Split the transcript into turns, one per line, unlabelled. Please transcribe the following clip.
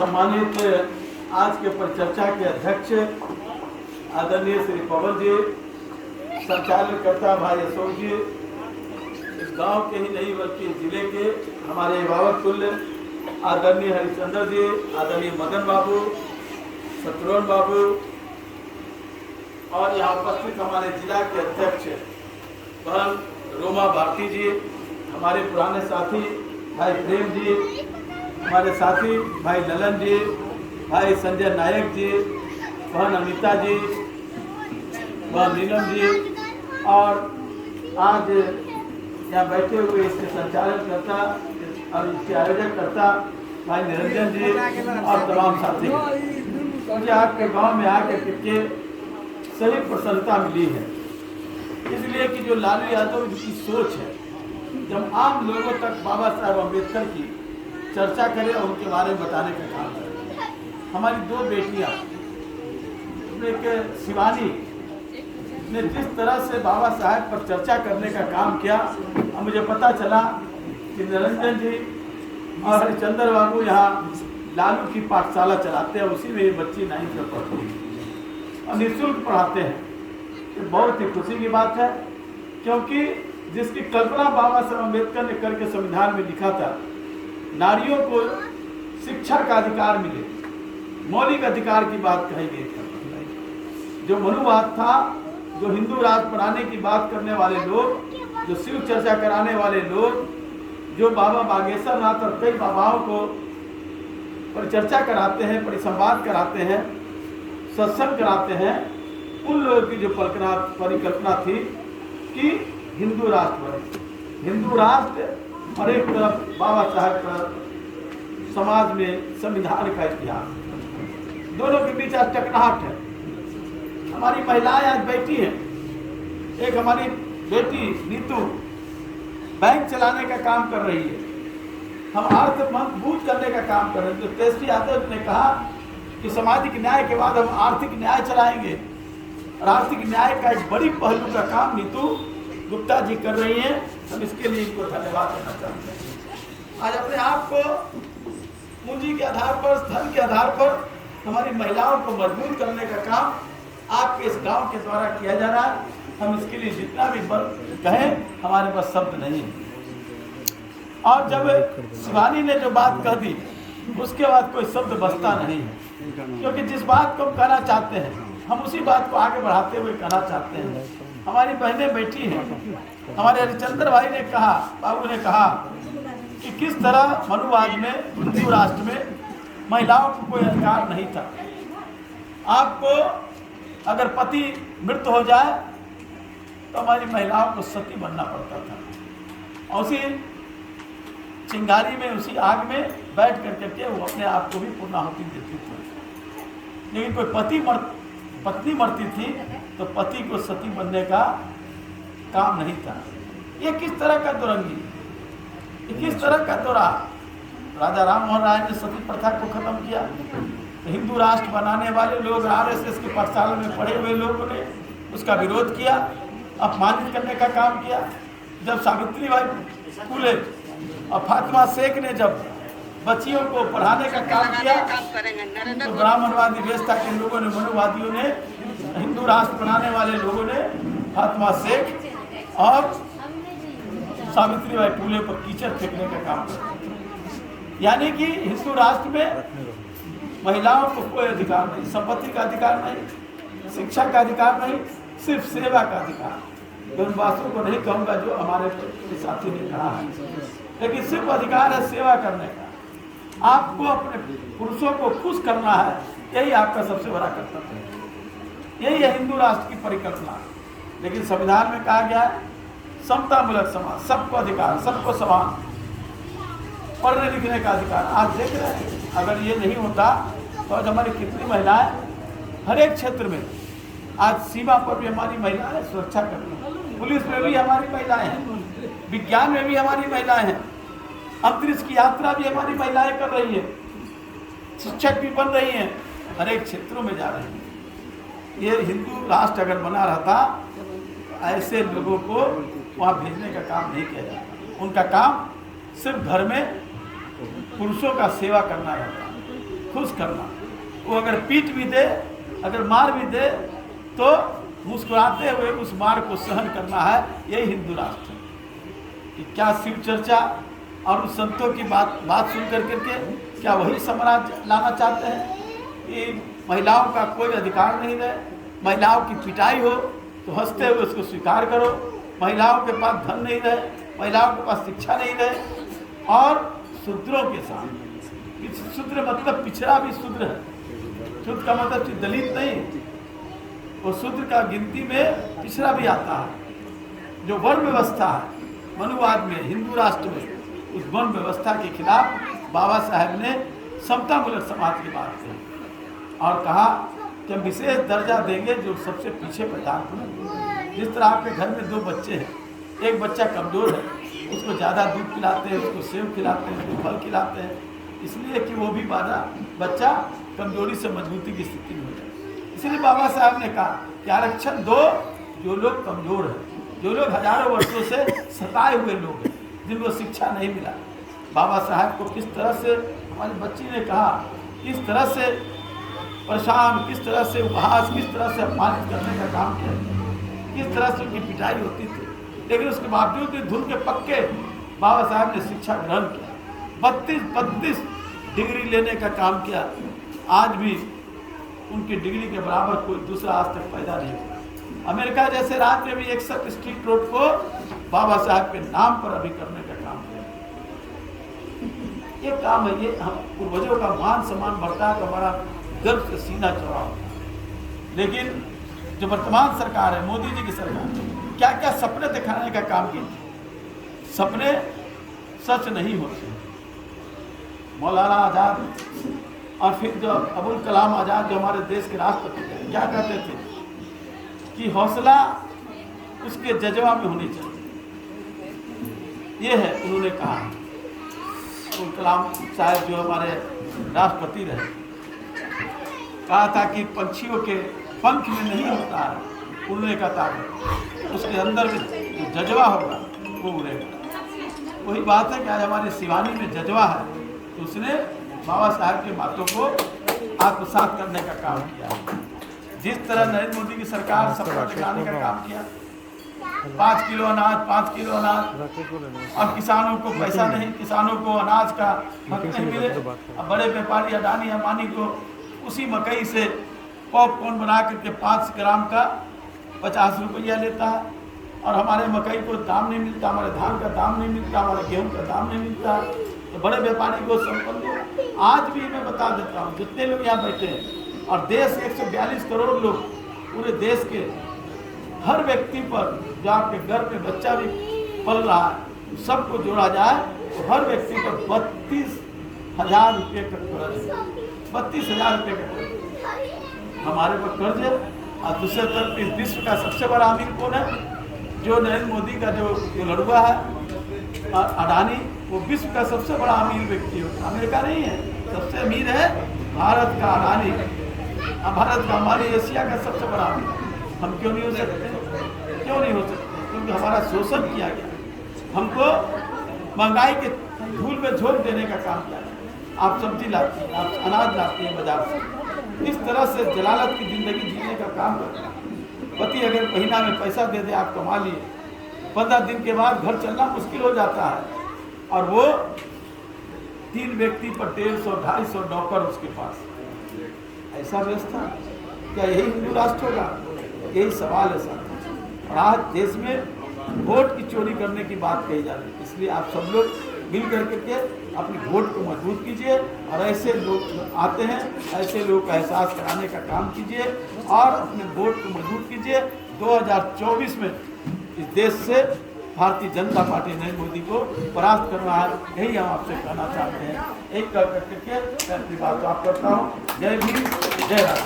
सम्मानित आज के परिचर्चा के अध्यक्ष आदरणीय श्री पवन जी, संचालनकर्ता भाई अशोक जी, इस गांव के ही नहीं बल्कि जिले के हमारे अभिभावक तुल्य आदरणीय हरिचंद्र जी, आदरणीय मदन बाबू, शत्रुघ्न बाबू और यहाँ उपस्थित हमारे जिला के अध्यक्ष बहन रोमा भारती जी, हमारे पुराने साथी भाई प्रेम जी, हमारे साथी भाई ललन जी, भाई संजय नायक जी, बहन अमिता जी, बहन नीलम जी और आज यहाँ बैठे हुए इसके संचालनकर्ता और इसके आयोजक करता भाई निरंजन जी और तमाम साथी। मुझे आपके गांव में आकर के सही प्रसन्नता मिली है, इसलिए कि जो लालू यादव की सोच है, जब आम लोगों तक बाबा साहब अम्बेडकर की चर्चा करें और उनके बारे में बताने का काम करें। हमारी दो बेटियां, एक शिवानी ने जिस तरह से बाबा साहब पर चर्चा करने का काम किया, अब मुझे पता चला कि निरंजन जी और हरिचंद्र बाबू यहाँ लालू की पाठशाला चलाते हैं, उसी में ये बच्ची 9th में पढ़ती है और निःशुल्क पढ़ाते हैं। ये बहुत ही खुशी की बात है, क्योंकि जिसकी कल्पना बाबा साहब अम्बेडकर ने करके संविधान में लिखा था, नारियों को शिक्षा का अधिकार मिले, मौलिक अधिकार की बात कही गई थी। जो मनुवाद था, जो हिंदू राष्ट्र बनाने की बात करने वाले लोग, जो शिव चर्चा कराने वाले लोग, जो बाबा बागेश्वर नाथ और कई बाबाओं को परिचर्चा कराते हैं, परिसंवाद कराते हैं, सत्संग कराते हैं, उन लोगों की जो परिकल्पना थी कि हिंदू राष्ट्र बने। हिंदू राष्ट्र और एक तरफ बाबा साहब का समाज में संविधान का इतिहास, दोनों के बीच आज टकराहट है। हमारी महिलाएं आज बैठी हैं, एक हमारी बेटी नीतू बैंक चलाने का काम कर रही है, हम अर्थ मजबूत करने का काम कर रहे हैं। तो तेजस्वी यादव ने कहा कि सामाजिक न्याय के बाद हम आर्थिक न्याय चलाएंगे, और आर्थिक न्याय का एक बड़ी पहलू का काम नीतू गुप्ता जी कर रही हैं। हम इसके लिए इनको धन्यवाद देना चाहते हैं। आज अपने आप को पूंजी के आधार पर, धन के आधार पर हमारी महिलाओं को मजबूत करने का काम आपके इस गांव के द्वारा किया जा रहा है। हम इसके लिए जितना भी कहें, हमारे पास शब्द नहीं है। और जब शिवानी ने जो बात कह दी, उसके बाद कोई शब्द बचता नहीं है, क्योंकि जिस बात को हम कहना चाहते हैं, हम उसी बात को आगे बढ़ाते हुए कहना चाहते हैं। हमारी बहनें बैठी हैं, हमारे हरिचंद्र भाई ने कहा, बाबू ने कहा कि किस तरह मनुवाद में, हिंदू राष्ट्र में महिलाओं को कोई अधिकार नहीं था। आपको अगर पति मृत हो जाए तो हमारी महिलाओं को सती बनना पड़ता था, और उसी चिंगारी में, उसी आग में बैठ करके वो अपने आप को भी पूर्णाहुति देती थी। लेकिन कोई पत्नी मरती थी तो पति को सती बनने का काम नहीं था। ये किस तरह का दुरंगी, ये किस तरह का दौरा। राजा राम मोहन राय ने सती प्रथा को खत्म किया, तो हिंदू राष्ट्र बनाने वाले लोग, RSS के पाठशाला में पढ़े हुए लोगों ने उसका विरोध किया, अपमानित करने का काम किया। जब सावित्रीबाई फुले और फातिमा शेख ने जब बच्चियों को पढ़ाने का काम किया, तो ब्राह्मणवादी व्यवस्था के लोगों ने, मनुवादियों ने, हिंदू राष्ट्र बनाने वाले लोगों ने फातिमा शेख और सावित्रीबाई फुले पर कीचड़ फेंकने का काम किया। यानी कि हिंदू राष्ट्र में महिलाओं को कोई अधिकार नहीं, संपत्ति का अधिकार नहीं, शिक्षा का अधिकार नहीं, सिर्फ सेवा का अधिकार। उन बातों को नहीं कहूँगा जो हमारे साथी ने कहा है, लेकिन सिर्फ अधिकार है सेवा करने का। आपको अपने पुरुषों को खुश करना है, यही आपका सबसे बड़ा कर्तव्य है। यही है हिंदू राष्ट्र की परिकल्पना। लेकिन संविधान में कहा गया है समतामूलक समाज, सबको अधिकार, सबको समान, पढ़ने लिखने का अधिकार। आज देख रहे हैं, अगर ये नहीं होता तो आज हमारी कितनी महिलाएं हर एक क्षेत्र में, आज सीमा पर भी हमारी महिलाएं सुरक्षा कर रही हैं, पुलिस में भी हमारी महिलाएं हैं, विज्ञान में भी हमारी महिलाएं हैं, अंतरिक्ष की यात्रा भी हमारी महिलाएं कर रही है, शिक्षक भी बन रही हैं, हर एक क्षेत्रों में जा रही हैं। ये हिंदू राष्ट्र अगर बना रहता, ऐसे लोगों को वहाँ भेजने का काम नहीं किया जाता। उनका काम सिर्फ घर में पुरुषों का सेवा करना रहता। खुश करना। वो अगर पीट भी दे, अगर मार भी दे, तो मुस्कुराते हुए उस मार को सहन करना है। यही हिंदू राष्ट्र है। कि क्या शिव चर्चा और उस संतों की बात सुन करके क्या वही साम्राज्य लाना चाहते हैं कि महिलाओं का कोई अधिकार नहीं रहे, महिलाओं की पिटाई हो तो हंसते हुए उसको स्वीकार करो, महिलाओं के पास धन नहीं रहे, महिलाओं के पास शिक्षा नहीं रहे, और शूद्रों के साथ, शूद्र मतलब पिछड़ा भी शूद्र है, शूद्र का मतलब दलित नहीं, वो शूद्र का गिनती में पिछड़ा भी आता है। जो वर्ण व्यवस्था है मनुवाद में, हिंदू राष्ट्र में, उस वर्ण व्यवस्था के खिलाफ बाबा साहेब ने समतामूलक समाज की बात की और कहा कि हम विशेष दर्जा देंगे जो सबसे पीछे पैदा हुए। जिस तरह आपके घर में 2 बच्चे हैं, एक बच्चा कमज़ोर है, उसको ज़्यादा दूध पिलाते हैं, उसको सेव खिलाते हैं, उसको फल खिलाते हैं, इसलिए कि वो भी बच्चा कमजोरी से मजबूती की स्थिति में हो जाए। इसलिए बाबा साहब ने कहा कि आरक्षण दो जो लोग कमज़ोर हैं, जो लोग हजारों वर्षों से सताए हुए लोग हैं, जिनको शिक्षा नहीं मिला। बाबा साहब को किस तरह से हमारी बच्ची ने कहा, किस तरह से परेशान, किस तरह से उपहास, किस तरह से अपमानित करने का काम किया, किस तरह से उनकी पिटाई होती थी, लेकिन उसके बावजूद भी धुन के पक्के बाबा साहब ने शिक्षा ग्रहण किया, 32 डिग्री लेने का काम किया। आज भी उनकी डिग्री के बराबर कोई दूसरा आज तक पैदा नहीं हुआ। अमेरिका जैसे राज्य में भी 61 स्ट्रीट रोड को बाबा साहब के नाम पर अभी करने का काम किया। ये काम है, ये हम पूर्वजों का मान सम्मान बढ़ता है तो हमारा गर्व से सीना चौड़ा होता है। लेकिन जो वर्तमान सरकार है, मोदी जी की सरकार, क्या क्या सपने दिखाने का काम किए, सपने सच नहीं होते। मौलाना आज़ाद और फिर जो अबुल कलाम आज़ाद जो हमारे देश के राष्ट्रपति थे, क्या कहते थे कि हौसला उसके जज्बा में होनी चाहिए। ये है उन्होंने कहा। अबुल कलाम साहब जो हमारे राष्ट्रपति रहे, कहा था कि पंछियों के पंख में नहीं होता है उड़ने का ताकत, उसके अंदर में जज्बा होगा वो उड़ेगा। वही बात है कि आज हमारे शिवानी में जज्बा है, तो उसने बाबा साहब के बातों को आत्मसात करने का काम किया। जिस तरह नरेंद्र मोदी की सरकार सपना दिखाने का काम किया, 5 किलो अनाज, 5 किलो अनाज, और किसानों को पैसा नहीं, किसानों को अनाज का हक नहीं मिले। अब बड़े व्यापारी अडानी अंबानी को उसी मकई से पॉपकॉर्न बना करके 5 ग्राम का 50 रुपया लेता है, और हमारे मकई को दाम नहीं मिलता, हमारे धान का दाम नहीं मिलता, हमारे गेहूं का दाम नहीं मिलता, तो बड़े व्यापारी को संपन्न। आज भी मैं बता देता हूँ, जितने लोग यहाँ बैठे हैं और देश 142 करोड़ लोग, पूरे देश के हर व्यक्ति पर जो आपके घर में बच्चा भी पल रहा है, सबको जोड़ा जाए तो हर व्यक्ति पर 32,000 रुपये का कर्ज है। 32,000 रुपये का कर्ज हमारे पर कर्ज है। और दूसरे तरफ इस विश्व का सबसे बड़ा अमीर कौन है? जो नरेंद्र मोदी का जो लड़ुआ है अडानी, वो विश्व का सबसे बड़ा अमीर व्यक्ति है, अमेरिका नहीं है। सबसे अमीर है भारत का अडानी, भारत का हमारे एशिया का सबसे बड़ा अमीर। हम क्यों नहीं हो सकते? क्यों नहीं हो सकते? क्योंकि हमारा शोषण किया गया, हमको महंगाई के धूल में झोंक देने का काम किया। आप सब्जी लाती हैं, आप अनाज लाती हैं बाजार से, इस तरह से जलालत की जिंदगी जीने का काम करता है। पति अगर महीना में पैसा दे दे, आप कमा लिए, 15 दिन के बाद घर चलना मुश्किल हो जाता है, और वो 3 व्यक्ति पर 150-250 नौकर उसके पास। ऐसा व्यवस्था क्या यही हिंदू राष्ट्र होगा? यही सवाल है सर। और आज देश में वोट की चोरी करने की बात कही जा रही है, इसलिए आप सब लोग मिल करके अपनी वोट को मजबूत कीजिए, और ऐसे लोग आते हैं, ऐसे लोगों का एहसास कराने का काम कीजिए, और अपने वोट को मजबूत कीजिए। 2024 में इस देश से भारतीय जनता पार्टी नरेंद्र मोदी को परास्त करना है, यही हम आपसे कहना चाहते हैं। एक करके मैं अपनी बात आप करता हूँ। जय भीम, जय राम।